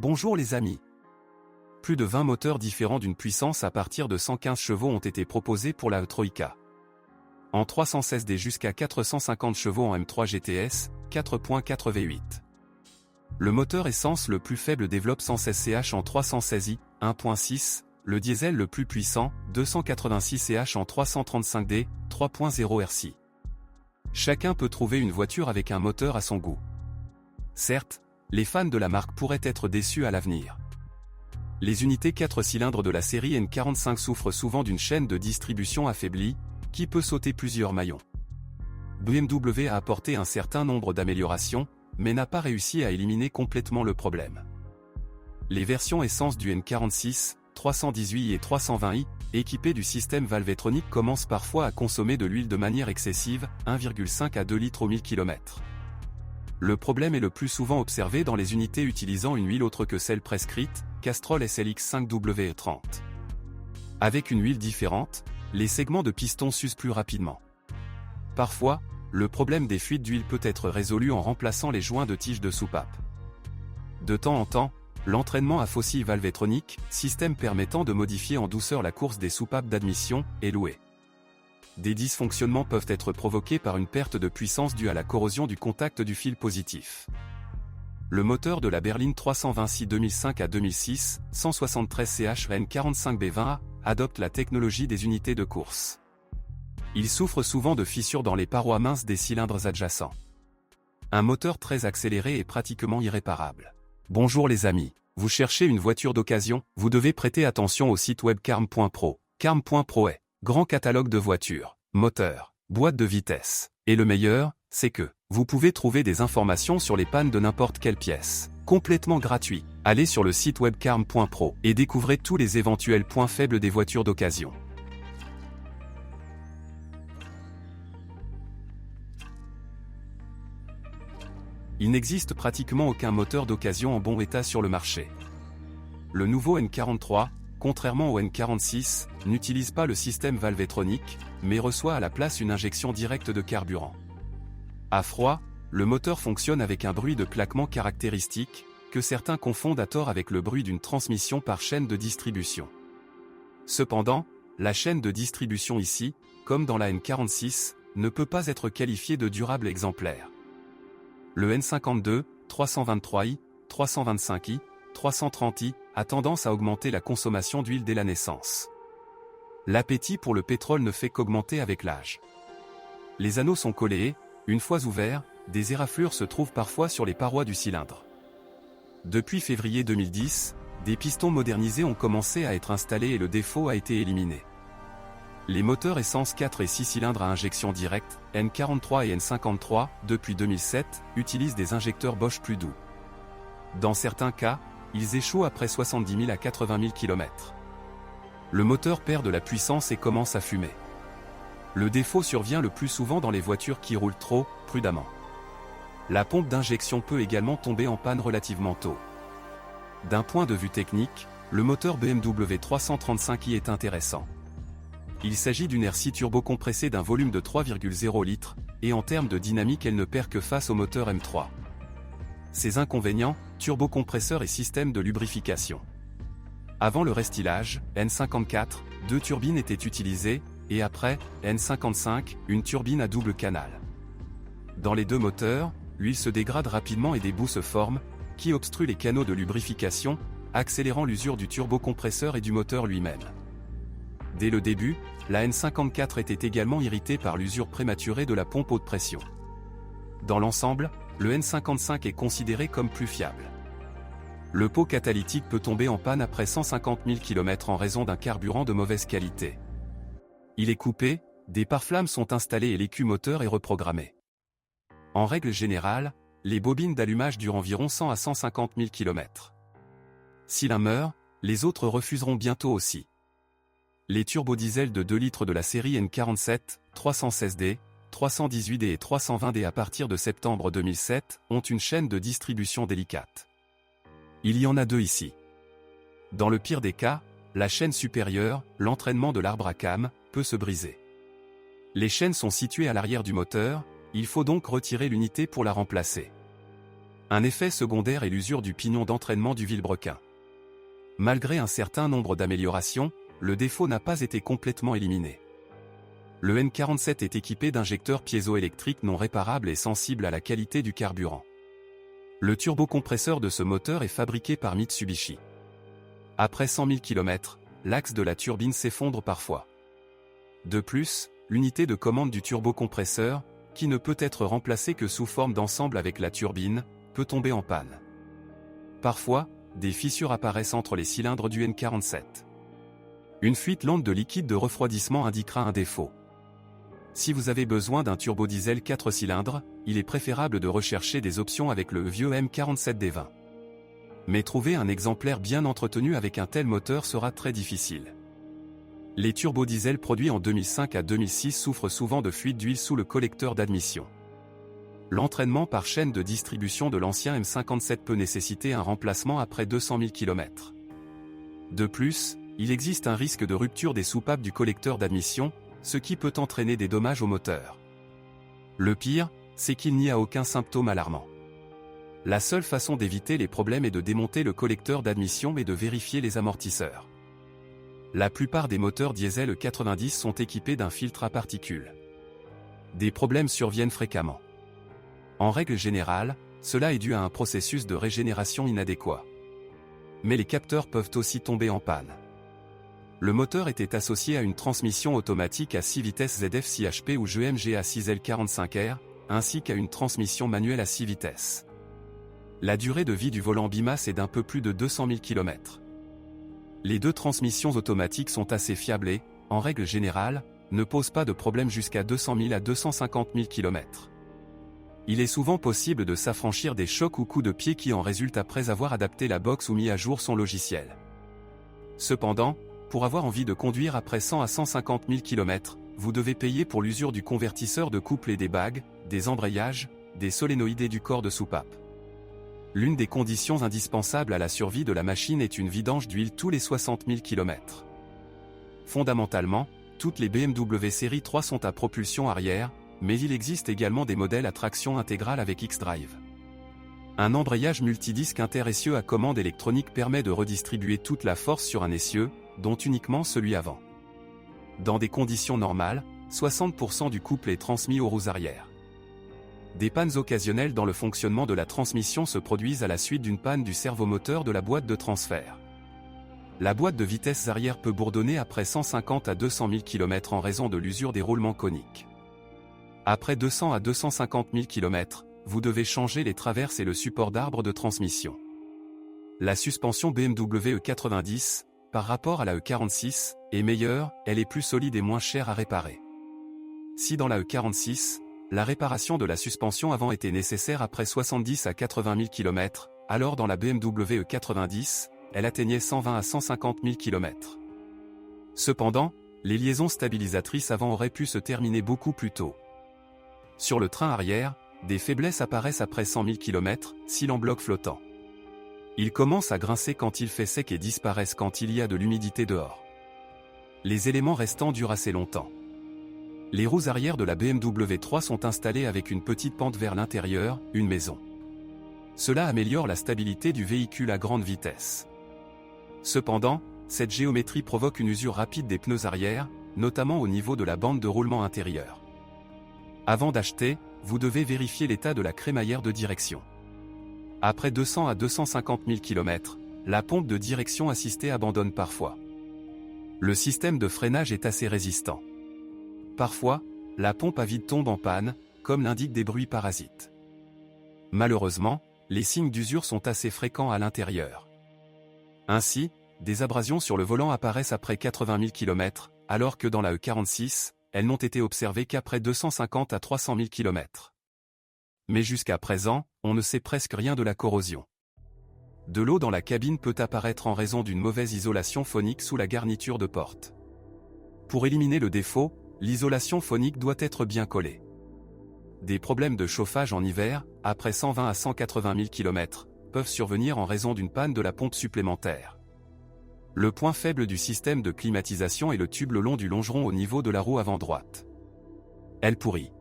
Bonjour les amis. Plus de 20 moteurs différents d'une puissance à partir de 115 chevaux ont été proposés pour la Troïka. En 316D jusqu'à 450 chevaux en M3 GTS, 4.4 V8. Le moteur essence le plus faible développe 116 CH en 316i, 1.6, le diesel le plus puissant, 286 CH en 335D, 3.0 RC. Chacun peut trouver une voiture avec un moteur à son goût. Certes, les fans de la marque pourraient être déçus à l'avenir. Les unités 4 cylindres de la série N45 souffrent souvent d'une chaîne de distribution affaiblie, qui peut sauter plusieurs maillons. BMW a apporté un certain nombre d'améliorations, mais n'a pas réussi à éliminer complètement le problème. Les versions essence du N46, 318i et 320i, équipées du système Valvetronic commencent parfois à consommer de l'huile de manière excessive, 1,5 à 2 litres au 1000 km. Le problème est le plus souvent observé dans les unités utilisant une huile autre que celle prescrite, Castrol SLX5WE30. Avec une huile différente, les segments de piston s'usent plus rapidement. Parfois, le problème des fuites d'huile peut être résolu en remplaçant les joints de tige de soupape. De temps en temps, l'entraînement à faucille valvetronique, système permettant de modifier en douceur la course des soupapes d'admission, est loué. Des dysfonctionnements peuvent être provoqués par une perte de puissance due à la corrosion du contact du fil positif. Le moteur de la berline 320 2005 à 2006, 173 CH N45B20A, adopte la technologie des unités de course. Il souffre souvent de fissures dans les parois minces des cylindres adjacents. Un moteur très accéléré est pratiquement irréparable. Bonjour les amis, vous cherchez une voiture d'occasion, vous devez prêter attention au site web carm.pro. Carm.pro est grand catalogue de voitures, moteurs, boîtes de vitesse. Et le meilleur, c'est que vous pouvez trouver des informations sur les pannes de n'importe quelle pièce. Complètement gratuit. Allez sur le site web carm.pro et découvrez tous les éventuels points faibles des voitures d'occasion. Il n'existe pratiquement aucun moteur d'occasion en bon état sur le marché. Le nouveau N43, contrairement au N46, n'utilise pas le système valvetronique, mais reçoit à la place une injection directe de carburant. À froid, le moteur fonctionne avec un bruit de claquement caractéristique, que certains confondent à tort avec le bruit d'une transmission par chaîne de distribution. Cependant, la chaîne de distribution ici, comme dans la N46, ne peut pas être qualifiée de durable exemplaire. Le N52, 323i, 325i, 330i a tendance à augmenter la consommation d'huile dès la naissance. L'appétit pour le pétrole ne fait qu'augmenter avec l'âge. Les anneaux sont collés, une fois ouverts, des éraflures se trouvent parfois sur les parois du cylindre. Depuis février 2010, des pistons modernisés ont commencé à être installés et le défaut a été éliminé. Les moteurs essence 4 et 6 cylindres à injection directe, N43 et N53, depuis 2007, utilisent des injecteurs Bosch plus doux. Dans certains cas, ils échouent après 70 000 à 80 000 km. Le moteur perd de la puissance et commence à fumer. Le défaut survient le plus souvent dans les voitures qui roulent trop prudemment. La pompe d'injection peut également tomber en panne relativement tôt. D'un point de vue technique, le moteur BMW 335i est intéressant. Il s'agit d'une RC turbo-compressée d'un volume de 3,0 litres, et en termes de dynamique elle ne perd que face au moteur M3. Ses inconvénients, turbocompresseur et système de lubrification. Avant le restylage, N54, 2 turbines étaient utilisées, et après, N55, une turbine à double canal. Dans les deux moteurs, l'huile se dégrade rapidement et des boues se forment, qui obstruent les canaux de lubrification, accélérant l'usure du turbocompresseur et du moteur lui-même. Dès le début, la N54 était également irritée par l'usure prématurée de la pompe haute pression. Dans l'ensemble, le N55 est considéré comme plus fiable. Le pot catalytique peut tomber en panne après 150 000 km en raison d'un carburant de mauvaise qualité. Il est coupé, des pare-flammes sont installés et l'écu moteur est reprogrammé. En règle générale, les bobines d'allumage durent environ 100 à 150 000 km. Si l'un meurt, les autres refuseront bientôt aussi. Les turbodiesels de 2 litres de la série N47, 316D, 318D et 320D à partir de septembre 2007 ont une chaîne de distribution délicate. Il y en a deux ici. Dans le pire des cas, la chaîne supérieure, l'entraînement de l'arbre à cames, peut se briser. Les chaînes sont situées à l'arrière du moteur, il faut donc retirer l'unité pour la remplacer. Un effet secondaire est l'usure du pignon d'entraînement du vilebrequin. Malgré un certain nombre d'améliorations, le défaut n'a pas été complètement éliminé. Le N47 est équipé d'injecteurs piézoélectriques non réparables et sensibles à la qualité du carburant. Le turbocompresseur de ce moteur est fabriqué par Mitsubishi. Après 100 000 km, l'axe de la turbine s'effondre parfois. De plus, l'unité de commande du turbocompresseur, qui ne peut être remplacée que sous forme d'ensemble avec la turbine, peut tomber en panne. Parfois, des fissures apparaissent entre les cylindres du N47. Une fuite lente de liquide de refroidissement indiquera un défaut. Si vous avez besoin d'un turbodiesel 4 cylindres, il est préférable de rechercher des options avec le vieux M47D20. Mais trouver un exemplaire bien entretenu avec un tel moteur sera très difficile. Les turbodiesels produits en 2005 à 2006 souffrent souvent de fuite d'huile sous le collecteur d'admission. L'entraînement par chaîne de distribution de l'ancien M57 peut nécessiter un remplacement après 200 000 km. De plus, il existe un risque de rupture des soupapes du collecteur d'admission, ce qui peut entraîner des dommages au moteur. Le pire, c'est qu'il n'y a aucun symptôme alarmant. La seule façon d'éviter les problèmes est de démonter le collecteur d'admission et de vérifier les amortisseurs. La plupart des moteurs diesel 90 sont équipés d'un filtre à particules. Des problèmes surviennent fréquemment. En règle générale, cela est dû à un processus de régénération inadéquat. Mais les capteurs peuvent aussi tomber en panne. Le moteur était associé à une transmission automatique à 6 vitesses ZF-6HP ou GMG à 6L45R, ainsi qu'à une transmission manuelle à 6 vitesses. La durée de vie du volant bimasse est d'un peu plus de 200 000 km. Les deux transmissions automatiques sont assez fiables et, en règle générale, ne posent pas de problème jusqu'à 200 000 à 250 000 km. Il est souvent possible de s'affranchir des chocs ou coups de pied qui en résultent après avoir adapté la box ou mis à jour son logiciel. Cependant, pour avoir envie de conduire après 100 à 150 000 km, vous devez payer pour l'usure du convertisseur de couple et des bagues, des embrayages, des solénoïdes et du corps de soupape. L'une des conditions indispensables à la survie de la machine est une vidange d'huile tous les 60 000 km. Fondamentalement, toutes les BMW série 3 sont à propulsion arrière, mais il existe également des modèles à traction intégrale avec X-Drive. Un embrayage multidisque interessieux à commande électronique permet de redistribuer toute la force sur un essieu, dont uniquement celui avant. Dans des conditions normales, 60% du couple est transmis aux roues arrière. Des pannes occasionnelles dans le fonctionnement de la transmission se produisent à la suite d'une panne du servomoteur de la boîte de transfert. La boîte de vitesses arrière peut bourdonner après 150 à 200 000 km en raison de l'usure des roulements coniques. Après 200 à 250 000 km, vous devez changer les traverses et le support d'arbre de transmission. La suspension BMW E90, par rapport à la E46, est meilleure, elle est plus solide et moins chère à réparer. Si dans la E46, la réparation de la suspension avant était nécessaire après 70 à 80 000 km, alors dans la BMW E90, elle atteignait 120 à 150 000 km. Cependant, les liaisons stabilisatrices avant auraient pu se terminer beaucoup plus tôt. Sur le train arrière, des faiblesses apparaissent après 100 000 km, cils en bloc flottant. Ils commencent à grincer quand il fait sec et disparaissent quand il y a de l'humidité dehors. Les éléments restants durent assez longtemps. Les roues arrière de la BMW 3 sont installées avec une petite pente vers l'intérieur, une maison. Cela améliore la stabilité du véhicule à grande vitesse. Cependant, cette géométrie provoque une usure rapide des pneus arrière, notamment au niveau de la bande de roulement intérieure. Avant d'acheter, vous devez vérifier l'état de la crémaillère de direction. Après 200 à 250 000 km, la pompe de direction assistée abandonne parfois. Le système de freinage est assez résistant. Parfois, la pompe à vide tombe en panne, comme l'indiquent des bruits parasites. Malheureusement, les signes d'usure sont assez fréquents à l'intérieur. Ainsi, des abrasions sur le volant apparaissent après 80 000 km, alors que dans la E46, elles n'ont été observées qu'après 250 à 300 000 km. Mais jusqu'à présent, on ne sait presque rien de la corrosion. De l'eau dans la cabine peut apparaître en raison d'une mauvaise isolation phonique sous la garniture de porte. Pour éliminer le défaut, l'isolation phonique doit être bien collée. Des problèmes de chauffage en hiver, après 120 à 180 000 km, peuvent survenir en raison d'une panne de la pompe supplémentaire. Le point faible du système de climatisation est le tube le long du longeron au niveau de la roue avant droite. Elle pourrit.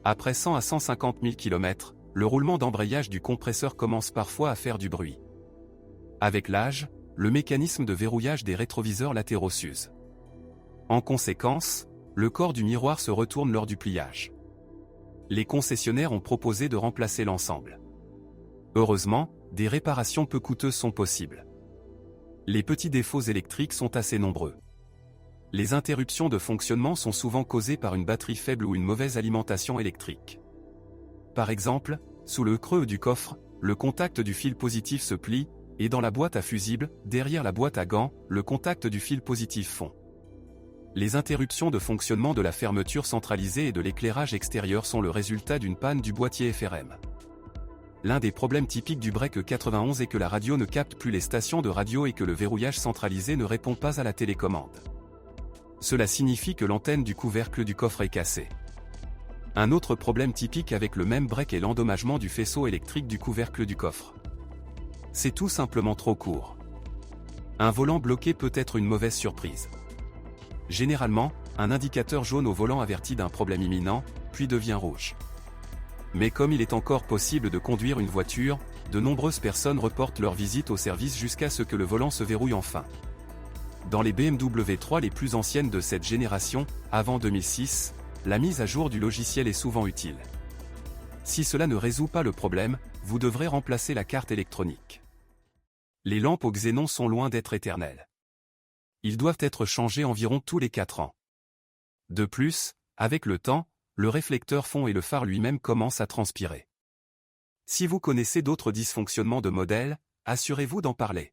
Après 100 à 150 000 km, le roulement d'embrayage du compresseur commence parfois à faire du bruit. Avec l'âge, le mécanisme de verrouillage des rétroviseurs latéraux s'use. En conséquence, le corps du miroir se retourne lors du pliage. Les concessionnaires ont proposé de remplacer l'ensemble. Heureusement, des réparations peu coûteuses sont possibles. Les petits défauts électriques sont assez nombreux. Les interruptions de fonctionnement sont souvent causées par une batterie faible ou une mauvaise alimentation électrique. Par exemple, sous le creux du coffre, le contact du fil positif se plie, et dans la boîte à fusibles, derrière la boîte à gants, le contact du fil positif fond. Les interruptions de fonctionnement de la fermeture centralisée et de l'éclairage extérieur sont le résultat d'une panne du boîtier FRM. L'un des problèmes typiques du break 91 est que la radio ne capte plus les stations de radio et que le verrouillage centralisé ne répond pas à la télécommande. Cela signifie que l'antenne du couvercle du coffre est cassée. Un autre problème typique avec le même break est l'endommagement du faisceau électrique du couvercle du coffre. C'est tout simplement trop court. Un volant bloqué peut être une mauvaise surprise. Généralement, un indicateur jaune au volant avertit d'un problème imminent, puis devient rouge. Mais comme il est encore possible de conduire une voiture, de nombreuses personnes reportent leur visite au service jusqu'à ce que le volant se verrouille enfin. Dans les BMW 3 les plus anciennes de cette génération, avant 2006, la mise à jour du logiciel est souvent utile. Si cela ne résout pas le problème, vous devrez remplacer la carte électronique. Les lampes au xénon sont loin d'être éternelles. Ils doivent être changés environ tous les 4 ans. De plus, avec le temps, le réflecteur fond et le phare lui-même commencent à transpirer. Si vous connaissez d'autres dysfonctionnements de modèle, assurez-vous d'en parler.